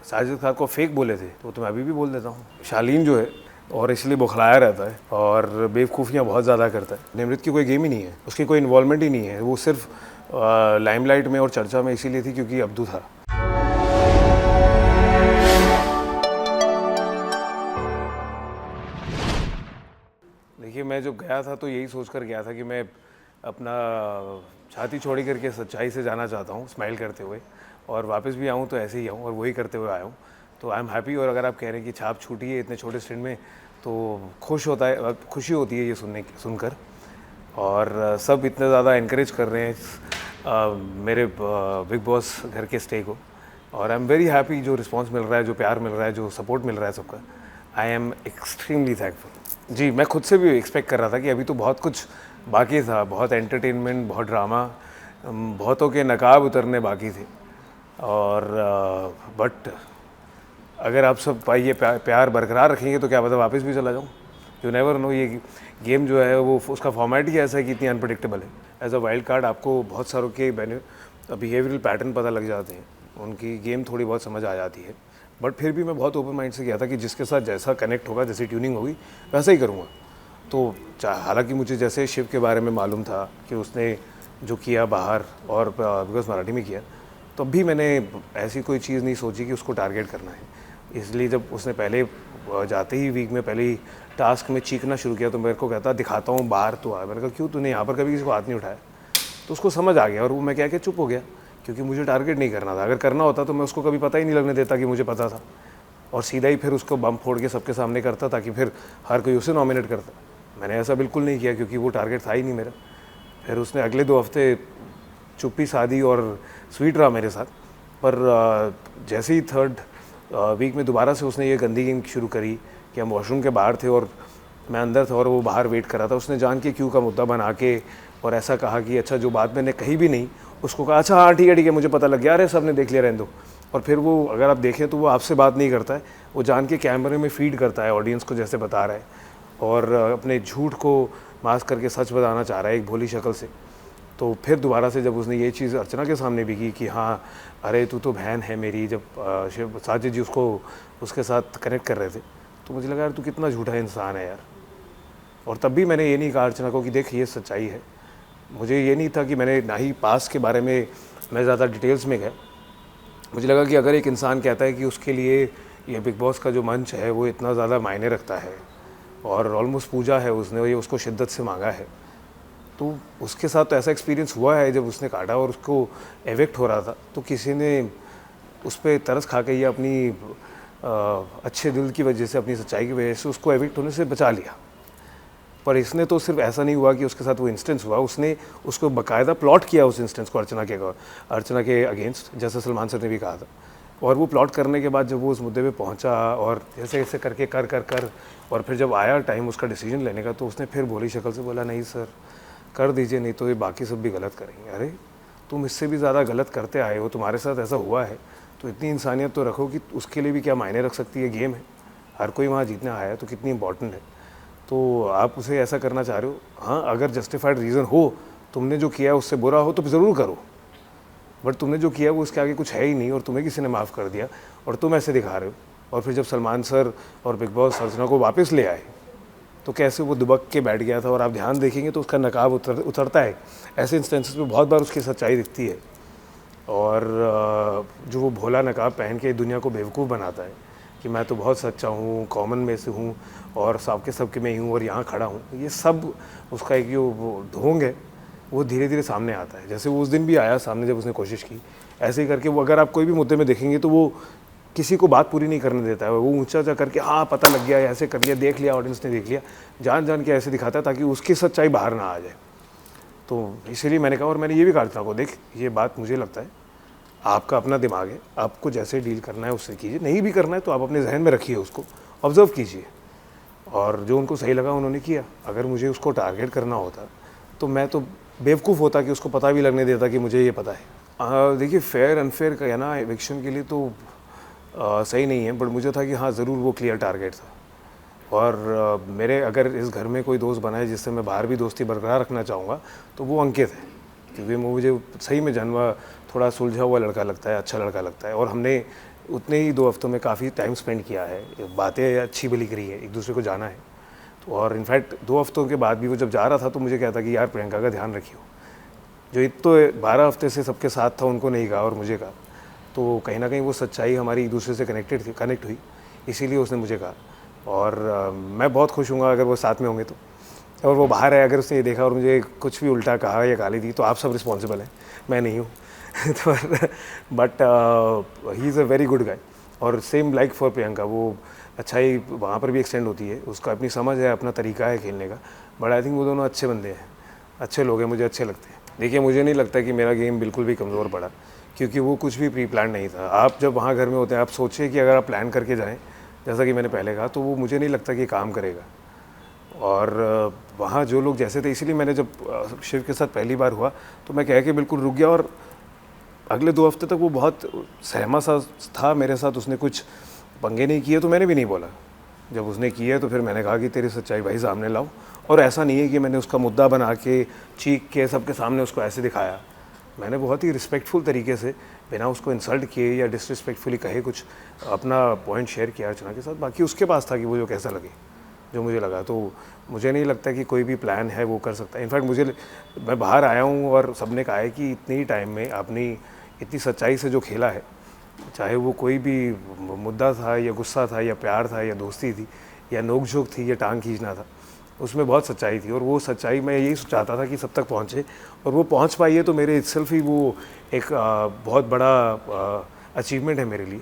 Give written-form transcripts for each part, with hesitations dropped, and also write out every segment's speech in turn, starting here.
साजिद खान को फेक बोले थे तो मैं अभी भी बोल देता हूँ। शालीन जो है और इसलिए बौखलाया रहता है और बेवकूफ़ियाँ बहुत ज़्यादा करता है। निमृत की कोई गेम ही नहीं है, उसकी कोई इन्वॉल्वमेंट ही नहीं है, वो सिर्फ लाइमलाइट में और चर्चा में इसीलिए थी क्योंकि अब्दू था। देखिए मैं जब गया था तो यही सोच कर गया था कि मैं अपना छाती छोड़ी करके सच्चाई से जाना चाहता हूँ, स्माइल करते हुए, और वापस भी आऊँ तो ऐसे ही आऊँ और वही करते हुए आया हूँ। तो आई एम हैप्पी। और अगर आप कह रहे हैं कि छाप छूटी है इतने छोटे स्टिंट में तो खुशी होती है ये सुनकर। और सब इतने ज़्यादा इनक्रेज कर रहे हैं मेरे बिग बॉस घर के स्टे को, और आई एम वेरी हैप्पी। जो रिस्पांस मिल रहा है, जो प्यार मिल रहा है, जो सपोर्ट मिल रहा है सबका, आई एम एक्सट्रीमली थैंकफुल। जी, मैं खुद से भी एक्सपेक्ट कर रहा था कि अभी तो बहुत कुछ बाकी था, बहुत एंटरटेनमेंट, बहुत ड्रामा, बहुतों के नकाब उतरने बाकी थे। और बट अगर आप सब ये प्यार बरकरार रखेंगे तो क्या पता वापस भी चला जाऊँ। You never know. ये गेम जो है वो उसका फॉर्मेट ही ऐसा है कि इतनी अनप्रडिक्टेबल है। एज अ वाइल्ड कार्ड आपको बहुत सारों के बिहेवियरल पैटर्न पता लग जाते हैं, उनकी गेम थोड़ी बहुत समझ आ जाती है। बट फिर भी मैं बहुत ओपन माइंड से गया था कि जिसके साथ जैसा कनेक्ट होगा, जैसी ट्यूनिंग होगी, वैसा ही करूँगा। तो हालांकि मुझे जैसे शिव के बारे में मालूम था कि उसने जो किया बाहर और बिकॉज मराठी में किया, तब भी मैंने ऐसी कोई चीज़ नहीं सोची कि उसको टारगेट करना है। इसलिए जब उसने पहले जाते ही वीक में पहले ही टास्क में चीखना शुरू किया तो मेरे को कहता दिखाता हूँ बाहर तो आ। मैंने कहा क्यों, तूने यहाँ पर कभी किसी को हाथ नहीं उठाया? तो उसको समझ आ गया और वो मैं क्या चुप हो गया, क्योंकि मुझे टारगेट नहीं करना था। अगर करना होता तो मैं उसको कभी पता ही नहीं लगने देता कि मुझे पता था, और सीधा ही फिर उसको बम फोड़ के सबके सामने करता ताकि फिर हर कोई उसे नॉमिनेट करता। मैंने ऐसा बिल्कुल नहीं किया क्योंकि वो टारगेट था ही नहीं मेरा। फिर उसने अगले 2 हफ्ते चुप्पी साधी और स्वीट रहा मेरे साथ। पर जैसे ही 3rd वीक में दोबारा से उसने ये गंदी गेम शुरू करी कि हम वॉशरूम के बाहर थे और मैं अंदर था और वो बाहर वेट कर रहा था, उसने जान के क्यों का मुद्दा बना के और ऐसा कहा कि अच्छा जो बात मैंने कही भी नहीं उसको कहा अच्छा हाँ ठीक है मुझे पता लग गया, अरे सब ने देख लिया, रहने दो। और फिर वो अगर आप देखें तो वो आपसे बात नहीं करता है, वो जान के कैमरे में फीड करता है ऑडियंस को जैसे बता रहा है, और अपने झूठ को मास्क करके सच बताना चाह रहा है एक भोली शक्ल से। तो फिर दोबारा से जब उसने ये चीज़ अर्चना के सामने भी की कि हाँ अरे तू तो बहन है मेरी, जब शिव साजिद जी उसको उसके साथ कनेक्ट कर रहे थे, तो मुझे लगा यार तू कितना झूठा इंसान है यार। और तब भी मैंने ये नहीं कहा अर्चना को कि देख ये सच्चाई है। मुझे ये नहीं था कि मैंने ना ही पास के बारे में मैं ज़्यादा डिटेल्स में गया। मुझे लगा कि अगर एक इंसान कहता है कि उसके लिए ये बिग बॉस का जो मंच है वो इतना ज़्यादा मायने रखता है और ऑलमोस्ट पूजा है उसने, ये उसको शिद्दत से मांगा है, तो उसके साथ तो ऐसा एक्सपीरियंस हुआ है जब उसने काटा और उसको एविक्ट हो रहा था तो किसी ने उस पर तरस खा के या अपनी अच्छे दिल की वजह से, अपनी सच्चाई की वजह से उसको एविक्ट होने से बचा लिया। पर इसने तो सिर्फ ऐसा नहीं हुआ कि उसके साथ वो इंस्टेंस हुआ, उसने उसको बाकायदा प्लॉट किया उस इंस्टेंस को अर्चना के अगेंस्ट, जैसे सलमान सर ने भी कहा था। और वो प्लॉट करने के बाद जब वो उस मुद्दे पे पहुंचा और जैसे ऐसे करके कर और फिर जब आया टाइम उसका डिसीजन लेने का, तो उसने फिर भोली शक्ल से बोला नहीं सर कर दीजिए, नहीं तो ये बाकी सब भी गलत करेंगे। अरे तुम इससे भी ज़्यादा गलत करते आए हो, तुम्हारे साथ ऐसा हुआ है, तो इतनी इंसानियत तो रखो कि उसके लिए भी क्या मायने रख सकती है गेम है, हर कोई वहाँ जीतने आया है, तो कितनी इंपॉर्टेंट है। तो आप उसे ऐसा करना चाह रहे हो, हाँ अगर जस्टिफाइड रीज़न हो, तुमने जो किया उससे बुरा हो तो ज़रूर करो, बट तुमने जो किया वो उसके आगे कुछ है ही नहीं और तुम्हें किसी ने माफ़ कर दिया और तुम ऐसे दिखा रहे हो। और फिर जब सलमान सर और बिग बॉस अर्चना को वापस ले आए तो कैसे वो दुबक के बैठ गया था, और आप ध्यान देखेंगे तो उसका नकाब उतरता है। ऐसे इंस्टेंसेस में बहुत बार उसकी सच्चाई दिखती है, और जो वो भोला नकाब पहन के दुनिया को बेवकूफ़ बनाता है कि मैं तो बहुत सच्चा हूँ, कॉमन में से हूँ और सबके में ही हूँ और यहाँ खड़ा हूँ, ये सब उसका एक जो वो ढोंग है वो धीरे धीरे सामने आता है। जैसे वो उस दिन भी आया सामने जब उसने कोशिश की, ऐसे ही करके वो, अगर आप कोई भी मुद्दे में देखेंगे तो वो किसी को बात पूरी नहीं करने देता है, वो ऊंचा ऊंचा करके हाँ पता लग गया, ऐसे कर लिया, देख लिया, ऑडियंस ने देख लिया, जान जान के ऐसे दिखाता है ताकि उसकी सच्चाई बाहर ना आ जाए। तो इसीलिए मैंने कहा, और मैंने ये भी कहा को देख ये बात मुझे लगता है आपका अपना दिमाग है, आपको जैसे डील करना है उससे कीजिए, नहीं भी करना है तो आप अपने जहन में रखिए, उसको ऑब्जर्व कीजिए, और जो उनको सही लगा उन्होंने किया। अगर मुझे उसको टारगेट करना होता तो मैं तो बेवकूफ़ होता कि उसको पता भी लगने देता कि मुझे ये पता है। देखिए फेयर अनफेयर का ना एविक्शन के लिए तो सही नहीं है, बट मुझे था कि हाँ ज़रूर वो क्लियर टारगेट था। और मेरे अगर इस घर में कोई दोस्त बना है जिससे मैं बाहर भी दोस्ती बरकरार रखना चाहूँगा तो वो अंकित है, क्योंकि मुझे सही में जन्मा थोड़ा सुलझा हुआ लड़का लगता है, अच्छा लड़का लगता है, और हमने उतने ही 2 हफ्तों में काफ़ी टाइम स्पेंड किया है, बातें अच्छी भली करी है, एक दूसरे को जाना है। तो और इनफैक्ट 2 हफ्तों के बाद भी वो जब जा रहा था तो मुझे कहता कि यार प्रियंका का ध्यान रखियो। जो तो 12 हफ्ते से सबके साथ था उनको नहीं कहा और मुझे कहा, तो कहीं ना कहीं वो सच्चाई हमारी एक दूसरे से कनेक्ट हुई, इसीलिए उसने मुझे कहा। और मैं बहुत खुश हूँगा अगर वो साथ में होंगे तो। और वो बाहर है, अगर उसने ये देखा और मुझे कुछ भी उल्टा कहा या गाली दी तो आप सब रिस्पॉन्सिबल हैं, मैं नहीं हूँ। तो but he is a very good guy. और सेम लाइक फॉर प्रियंका, वो अच्छाई वहाँ पर भी एक्सटेंड होती है, उसका अपनी समझ है, अपना तरीका है खेलने का। बट आई थिंक वो दोनों अच्छे बंदे हैं, अच्छे लोग हैं, मुझे अच्छे लगते हैं। देखिए मुझे नहीं लगता कि मेरा गेम बिल्कुल भी कमज़ोर पड़ा, क्योंकि वो कुछ भी प्री प्लान नहीं था। आप जब वहाँ घर में होते हैं, आप सोचिए कि अगर आप प्लान करके जाएँ, जैसा कि मैंने पहले कहा, तो वो मुझे नहीं लगता कि काम करेगा। और वहाँ जो लोग जैसे थे, इसीलिए मैंने जब शिव के साथ पहली बार हुआ तो मैं कह के बिल्कुल रुक गया। और अगले 2 हफ्ते तक वो बहुत सहमा सा था मेरे साथ, उसने कुछ पंगे नहीं किए तो मैंने भी नहीं बोला। जब उसने किए तो फिर मैंने कहा कि तेरी सच्चाई भाई सामने लाओ। और ऐसा नहीं है कि मैंने उसका मुद्दा बना के चीख के सबके सामने उसको ऐसे दिखाया। मैंने बहुत ही रिस्पेक्टफुल तरीके से, बिना उसको इंसल्ट किए या डिसरिस्पेक्टफुली कहे, कुछ अपना पॉइंट शेयर किया अर्चना के साथ। बाकी उसके पास था कि वो जो कैसा लगे, जो मुझे लगा। तो मुझे नहीं लगता कि कोई भी प्लान है वो कर सकता है। इनफैक्ट मैं बाहर आया हूँ और सबने कहा है कि इतनी टाइम में आपने इतनी सच्चाई से जो खेला है, चाहे वो कोई भी मुद्दा था या गुस्सा था या प्यार था या दोस्ती थी या नोक-झोंक थी या टांग खींचना था, उसमें बहुत सच्चाई थी। और वो सच्चाई मैं यही चाहता था कि सब तक पहुँचे, और वो पहुँच पाई है, तो मेरे इटसेल्फ ही वो एक बहुत बड़ा अचीवमेंट है मेरे लिए।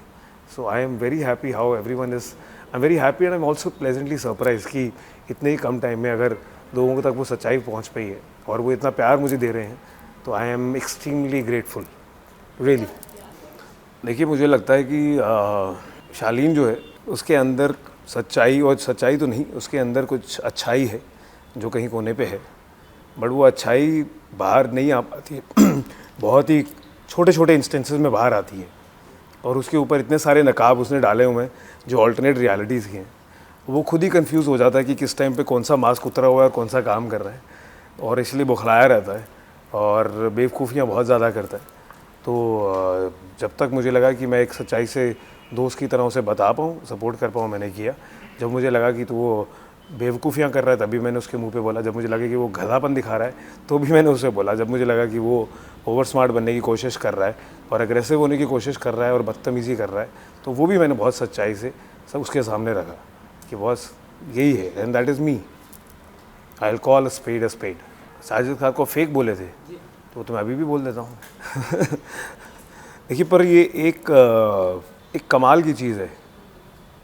So I am very happy how everyone is, I am very happy and I am also pleasantly surprise कि इतने ही कम टाइम में अगर लोगों तक वो सच्चाई पहुँच पाई है और वो इतना प्यार मुझे दे रहे हैं, तो I am extremely grateful, really. देखिए मुझे लगता है कि शालीन जो है उसके अंदर सच्चाई, और सच्चाई तो नहीं, उसके अंदर कुछ अच्छाई है जो कहीं कोने पे है, बट वो अच्छाई बाहर नहीं आ पाती है। बहुत ही छोटे छोटे इंस्टेंसेस में बाहर आती है, और उसके ऊपर इतने सारे नकाब उसने डाले हुए हैं जो ऑल्टरनेट रियलिटीज़ की हैं। वो खुद ही कंफ्यूज हो जाता है कि किस टाइम पे कौन सा मास्क उतरा हुआ है और कौन सा काम कर रहा है, और इसलिए बौखलाया रहता है और बेवकूफ़ियाँ बहुत ज़्यादा करता है। तो जब तक मुझे लगा कि मैं एक सच्चाई से दोस्त की तरह उसे बता पाऊँ, सपोर्ट कर पाऊँ, मैंने किया। जब मुझे लगा कि तो वो बेवकूफ़ियाँ कर रहा है, तभी मैंने उसके मुंह पे बोला। जब मुझे लगा कि वो गधापन दिखा रहा है, तो भी मैंने उसे बोला। जब मुझे लगा कि वो ओवर स्मार्ट बनने की कोशिश कर रहा है और अग्रेसिव होने की कोशिश कर रहा है और बदतमीज़ी कर रहा है, तो वो भी मैंने बहुत सच्चाई से सब उसके सामने रखा कि बॉस यही है, and that is me. I will call a spade. Sajid Khan को फेक बोले थे, तो मैं अभी भी बोल देता हूँ। देखिए, पर ये एक कमाल की चीज़ है,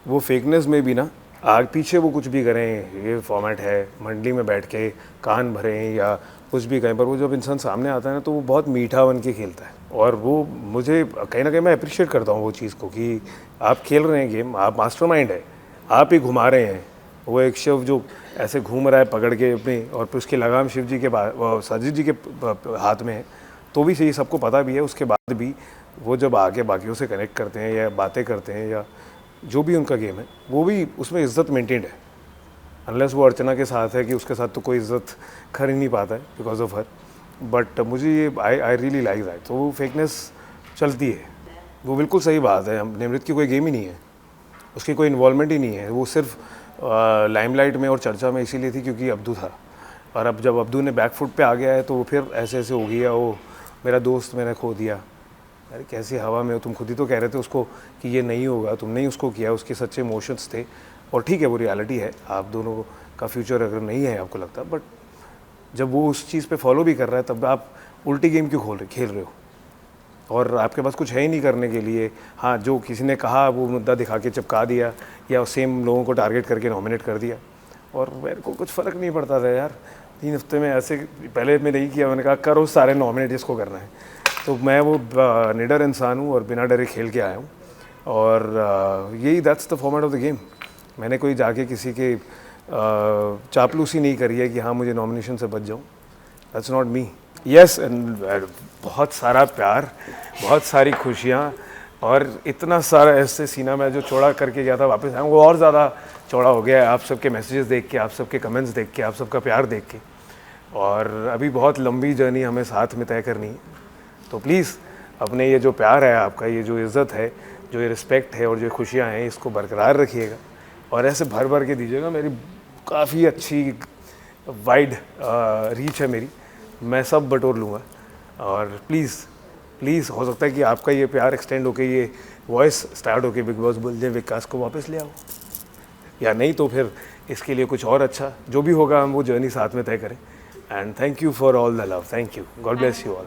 वो फेकनेस में भी ना, आग पीछे वो कुछ भी करें, ये फॉर्मेट है, मंडली में बैठ के कान भरें या कुछ भी करें, पर वो जब इंसान सामने आता है ना, तो वो बहुत मीठा बन के खेलता है। और वो मुझे कहीं ना कहीं मैं अप्रिशिएट करता हूँ वो चीज़ को, कि आप खेल रहे हैं गेम, आप मास्टरमाइंड है, आप ही घुमा रहे हैं। वो एक शिव जो ऐसे घूम रहा है पकड़ के अपनी, और फिर उसकी लगाम शिव जी के साजिद जी के हाथ में है, तो भी सही, सबको पता भी है। उसके बाद भी वो जब आके बाकियों से कनेक्ट करते हैं या बातें करते हैं या जो भी उनका गेम है, वो भी उसमें इज़्ज़त मेंटेन्ड है। अनलेस वो अर्चना के साथ है कि उसके साथ तो कोई इज़्ज़त कर ही नहीं पाता है बिकॉज ऑफ हर। बट मुझे ये आई रियली लाइक दैट। तो वो फेकनेस चलती है, वो बिल्कुल सही बात है। निमृत की कोई गेम ही नहीं है, उसकी कोई इन्वॉल्वमेंट ही नहीं है। वो सिर्फ लाइमलाइट में और चर्चा में इसीलिए थी क्योंकि अब्दू था, और अब जब अब्दू ने बैकफुट पे आ गया है तो फिर ऐसे ऐसे हो गया। वो मेरा दोस्त मैंने खो दिया, अरे कैसी हवा में हो, तुम खुद ही तो कह रहे थे उसको कि ये नहीं होगा, तुमने ही उसको किया, उसके सच्चे इमोशंस थे। और ठीक है, वो रियलिटी है, आप दोनों का फ्यूचर अगर नहीं है आपको लगता, बट जब वो उस चीज़ पे फॉलो भी कर रहा है, तब आप उल्टी गेम क्यों खेल रहे हो, और आपके पास कुछ है ही नहीं करने के लिए। हाँ, जो किसी ने कहा वो मुद्दा दिखा के चिपका दिया या सेम लोगों को टारगेट करके नॉमिनेट कर दिया, और मेरे को कुछ फ़र्क नहीं पड़ता था यार। 3 हफ्ते में ऐसे पहले मैं नहीं किया, मैंने कहा करो सारे नॉमिनेट जिसको करना है। तो मैं वो निडर इंसान हूँ और बिना डरे खेल के आया हूँ, और यही that's the format of the game. मैंने कोई जाके किसी के चापलूसी नहीं करी है कि हाँ मुझे नॉमिनेशन से बच जाऊँ, that's not me. Yes, and बहुत सारा प्यार, बहुत सारी खुशियाँ, और इतना सारा ऐसे सीना में जो चौड़ा करके गया था वापस आया, वो और ज़्यादा चौड़ा हो गया है आप सबके मैसेजेस देख के, आप सबके कमेंट्स देख के, आप सबका प्यार देख के। और अभी बहुत लंबी जर्नी हमें साथ में तय करनी है, तो प्लीज़ अपने ये जो प्यार है आपका, ये जो इज़्ज़त है, जो ये रिस्पेक्ट है और जो खुशियाँ हैं इसको बरकरार रखिएगा और ऐसे भर भर के दीजिएगा। मेरी काफ़ी अच्छी वाइड रीच है मेरी, मैं सब बटोर लूँगा। और प्लीज़ हो सकता है कि आपका ये प्यार एक्सटेंड होके ये वॉइस स्टार्ट होके बिग बॉस बोल दे विकास को वापस ले आओ, या नहीं तो फिर इसके लिए कुछ और अच्छा जो भी होगा हम वो जर्नी साथ में तय करें। And thank you for all the love, thank you, God bless you all.